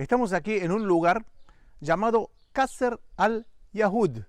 Estamos aquí en un lugar llamado Qasr al-Yahud,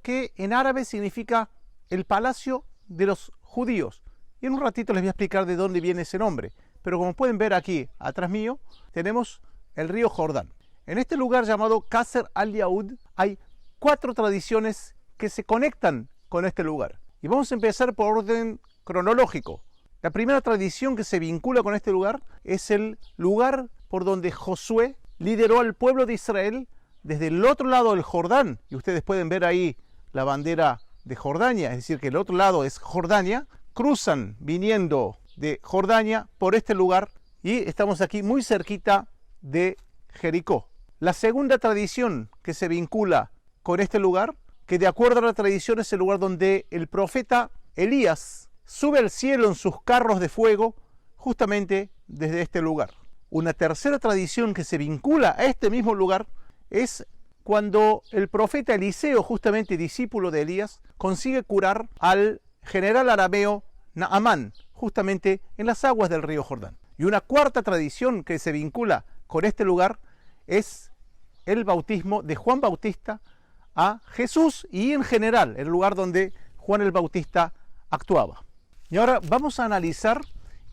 que en árabe significa el palacio de los judíos. Y en un ratito les voy a explicar de dónde viene ese nombre. Pero como pueden ver aquí, atrás mío, tenemos el río Jordán. En este lugar llamado Qasr al-Yahud hay 4 tradiciones que se conectan con este lugar. Y vamos a empezar por orden cronológico. La primera tradición que se vincula con este lugar es el lugar por donde Josué lideró al pueblo de Israel desde el otro lado del Jordán. Y ustedes pueden ver ahí la bandera de Jordania, es decir, que el otro lado es Jordania. Cruzan viniendo de Jordania por este lugar y estamos aquí muy cerquita de Jericó. La segunda tradición que se vincula con este lugar, que de acuerdo a la tradición es el lugar donde el profeta Elías sube al cielo en sus carros de fuego, justamente desde este lugar. Una tercera tradición que se vincula a este mismo lugar es cuando el profeta Eliseo, justamente discípulo de Elías, consigue curar al general arameo Naamán, justamente en las aguas del río Jordán. Y una cuarta tradición que se vincula con este lugar es el bautismo de Juan Bautista a Jesús y en general el lugar donde Juan el Bautista actuaba. Y ahora vamos a analizar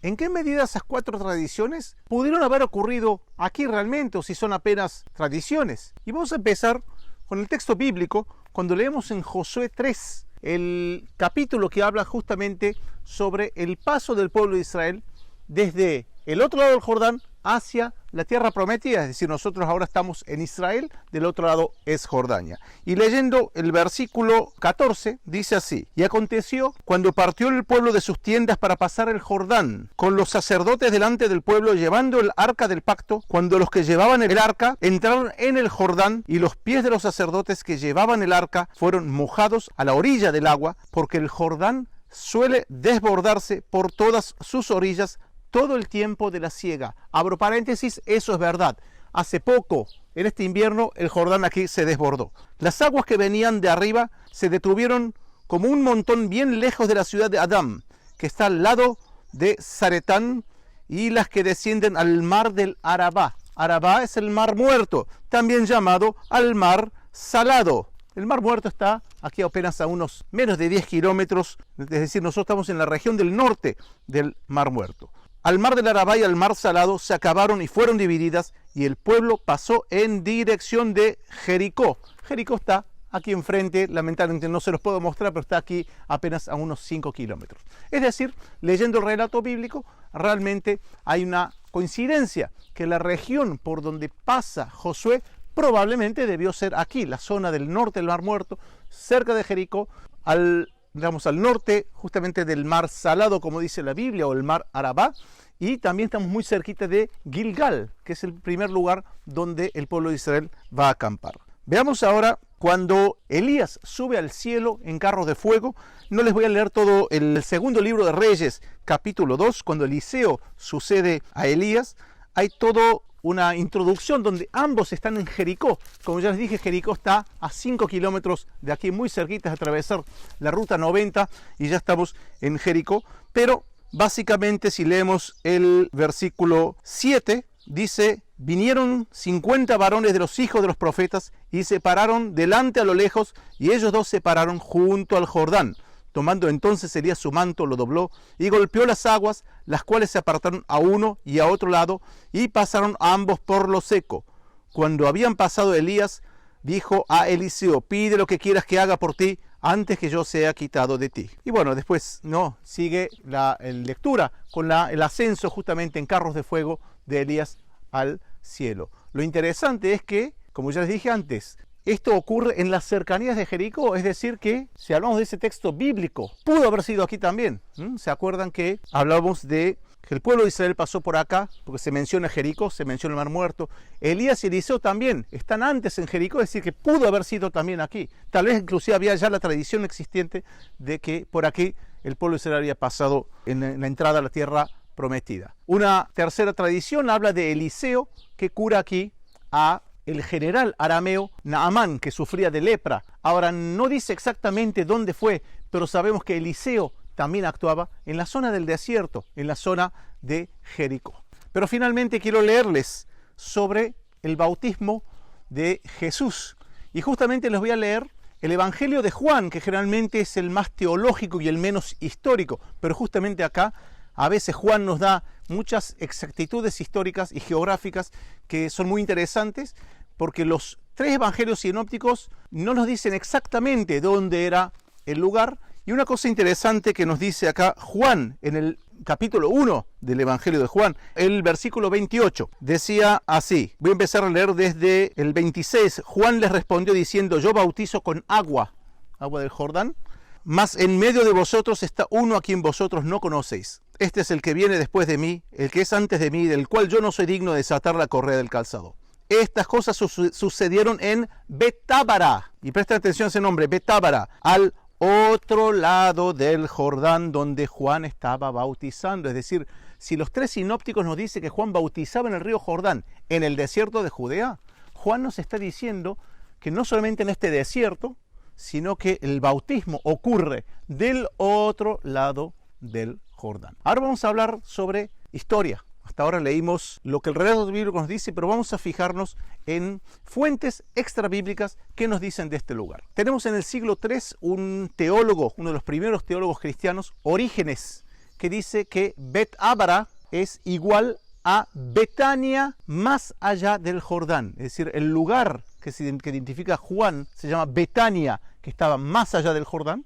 en qué medida esas 4 tradiciones pudieron haber ocurrido aquí realmente o si son apenas tradiciones. Y vamos a empezar con el texto bíblico cuando leemos en Josué 3, el capítulo que habla justamente sobre el paso del pueblo de Israel desde el otro lado del Jordán hacia la tierra prometida, es decir, nosotros ahora estamos en Israel, del otro lado es Jordania. Y leyendo el versículo 14, dice así: y aconteció cuando partió el pueblo de sus tiendas para pasar el Jordán, con los sacerdotes delante del pueblo llevando el arca del pacto, cuando los que llevaban el arca entraron en el Jordán, y los pies de los sacerdotes que llevaban el arca fueron mojados a la orilla del agua, porque el Jordán suele desbordarse por todas sus orillas todo el tiempo de la siega. Abro paréntesis, eso es verdad. Hace poco, en este invierno, el Jordán aquí se desbordó. Las aguas que venían de arriba se detuvieron como un montón bien lejos de la ciudad de Adam, que está al lado de Zaretán, y las que descienden al mar del Arabá. Arabá es el mar muerto, también llamado al mar salado. El mar muerto está aquí apenas a unos menos de 10 kilómetros, es decir, nosotros estamos en la región del norte del mar muerto. Al mar del Arabá y al mar salado se acabaron y fueron divididas, y el pueblo pasó en dirección de Jericó. Jericó está aquí enfrente, lamentablemente no se los puedo mostrar, pero está aquí apenas a unos 5 kilómetros. Es decir, leyendo el relato bíblico, realmente hay una coincidencia, que la región por donde pasa Josué probablemente debió ser aquí, la zona del norte del mar muerto, cerca de Jericó, al norte justamente del mar salado, como dice la Biblia, o el mar Arabá, y también estamos muy cerquita de Gilgal, que es el primer lugar donde el pueblo de Israel va a acampar. Veamos ahora cuando Elías sube al cielo en carros de fuego. No les voy a leer todo el segundo libro de Reyes, capítulo 2, cuando Eliseo sucede a Elías. Hay todo una introducción donde ambos están en Jericó. Como ya les dije, Jericó está a 5 kilómetros de aquí, muy cerquita, de atravesar la ruta 90 y ya estamos en Jericó. Pero básicamente, si leemos el versículo 7, dice: vinieron 50 varones de los hijos de los profetas y se pararon delante a lo lejos, y ellos dos se pararon junto al Jordán. Tomando entonces Elías su manto, lo dobló y golpeó las aguas, las cuales se apartaron a uno y a otro lado, y pasaron a ambos por lo seco. Cuando habían pasado, Elías dijo a Eliseo: pide lo que quieras que haga por ti, antes que yo sea quitado de ti. Y bueno, después sigue la lectura con el ascenso justamente en carros de fuego de Elías al cielo. Lo interesante es que, como ya les dije antes, esto ocurre en las cercanías de Jericó, es decir que, si hablamos de ese texto bíblico, pudo haber sido aquí también. ¿Se acuerdan que hablábamos de que el pueblo de Israel pasó por acá? Porque se menciona Jericó, se menciona el Mar Muerto. Elías y Eliseo también están antes en Jericó, es decir que pudo haber sido también aquí. Tal vez inclusive había ya la tradición existente de que por aquí el pueblo de Israel había pasado en la entrada a la tierra prometida. Una tercera tradición habla de Eliseo, que cura aquí a el general arameo Naamán, que sufría de lepra. Ahora no dice exactamente dónde fue, pero sabemos que Eliseo también actuaba en la zona del desierto, en la zona de Jericó. Pero finalmente quiero leerles sobre el bautismo de Jesús. Y justamente les voy a leer el Evangelio de Juan, que generalmente es el más teológico y el menos histórico, pero justamente acá a veces Juan nos da muchas exactitudes históricas y geográficas que son muy interesantes, porque los tres evangelios sinópticos no nos dicen exactamente dónde era el lugar. Y una cosa interesante que nos dice acá Juan en el capítulo 1 del Evangelio de Juan, el versículo 28, decía así, voy a empezar a leer desde el 26, Juan les respondió diciendo, yo bautizo con agua del Jordán, mas en medio de vosotros está uno a quien vosotros no conocéis. Este es el que viene después de mí, el que es antes de mí, del cual yo no soy digno de desatar la correa del calzado. Estas cosas sucedieron en Betábara, y presta atención a ese nombre, Betábara, al otro lado del Jordán donde Juan estaba bautizando. Es decir, si los tres sinópticos nos dicen que Juan bautizaba en el río Jordán, en el desierto de Judea, Juan nos está diciendo que no solamente en este desierto, sino que el bautismo ocurre del otro lado del Jordán. Ahora vamos a hablar sobre historia. Hasta ahora leímos lo que el relato bíblico nos dice, pero vamos a fijarnos en fuentes extrabíblicas que nos dicen de este lugar. Tenemos en el siglo III un teólogo, uno de los primeros teólogos cristianos, Orígenes, que dice que Betábara es igual a Betania más allá del Jordán. Es decir, el lugar que identifica Juan se llama Betania, que estaba más allá del Jordán,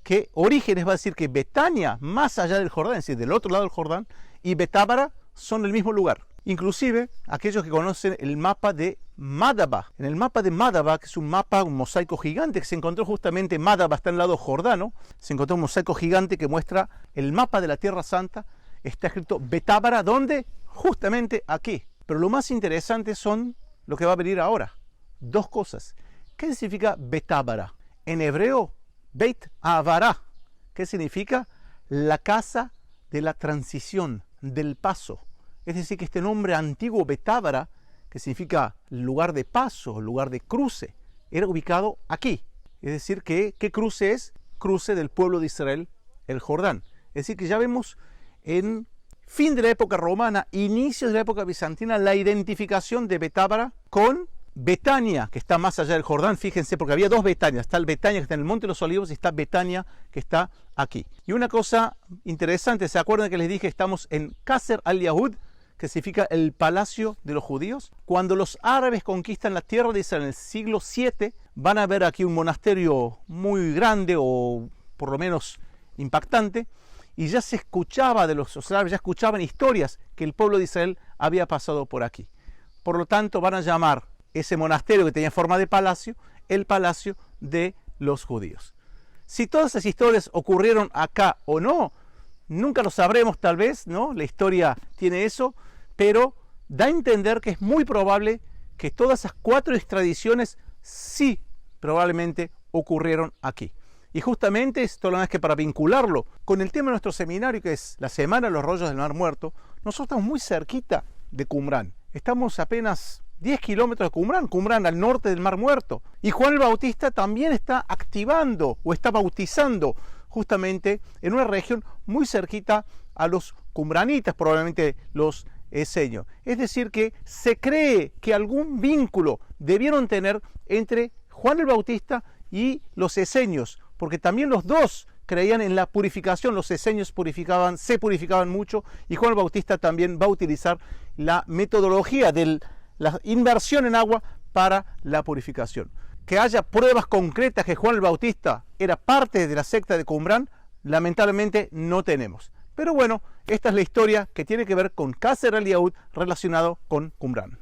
que Orígenes va a decir que Betania más allá del Jordán, es decir, del otro lado del Jordán, y Betábara son el mismo lugar. Inclusive, aquellos que conocen el mapa de Madaba. En el mapa de Madaba, que es un mapa, un mosaico gigante que se encontró justamente, Madaba está en el lado jordano, se encontró un mosaico gigante que muestra el mapa de la Tierra Santa. Está escrito Betábara, ¿dónde? Justamente aquí. Pero lo más interesante son lo que va a venir ahora. Dos cosas. ¿Qué significa Betábara? En hebreo, Beit Avará. ¿Qué significa? La casa de la transición, del paso. Es decir, que este nombre antiguo Betábara, que significa lugar de paso, lugar de cruce, era ubicado aquí. Es decir, que ¿qué cruce es? Cruce del pueblo de Israel, el Jordán. Es decir, que ya vemos en fin de la época romana, inicios de la época bizantina, la identificación de Betábara con Betania, que está más allá del Jordán. Fíjense, porque había dos Betanias. Está el Betania que está en el Monte de los Olivos y está Betania que está aquí. Y una cosa interesante, ¿se acuerdan que les dije que estamos en Qasr al-Yahud, que significa el palacio de los judíos? Cuando los árabes conquistan la tierra de Israel en el siglo VII, van a ver aquí un monasterio muy grande, o por lo menos impactante, y ya se escuchaba de los árabes, ya escuchaban historias que el pueblo de Israel había pasado por aquí. Por lo tanto, van a llamar ese monasterio que tenía forma de palacio, el palacio de los judíos. Si todas esas historias ocurrieron acá o no, nunca lo sabremos tal vez, ¿no? La historia tiene eso, pero da a entender que es muy probable que todas esas cuatro tradiciones sí probablemente ocurrieron aquí. Y justamente esto lo más que para vincularlo con el tema de nuestro seminario, que es la Semana de los Rollos del Mar Muerto, nosotros estamos muy cerquita de Qumrán. Estamos apenas 10 kilómetros de Qumrán, Qumrán al norte del Mar Muerto. Y Juan el Bautista también está activando o está bautizando justamente en una región muy cerquita a los qumranitas, probablemente los eseños. Es decir, que se cree que algún vínculo debieron tener entre Juan el Bautista y los eseños, porque también los dos creían en la purificación. Los eseños se purificaban mucho, y Juan el Bautista también va a utilizar la metodología de la inmersión en agua para la purificación. Que haya pruebas concretas que Juan el Bautista era parte de la secta de Qumrán, lamentablemente no tenemos. Pero bueno, esta es la historia que tiene que ver con Qasr al-Yahud relacionado con Qumrán.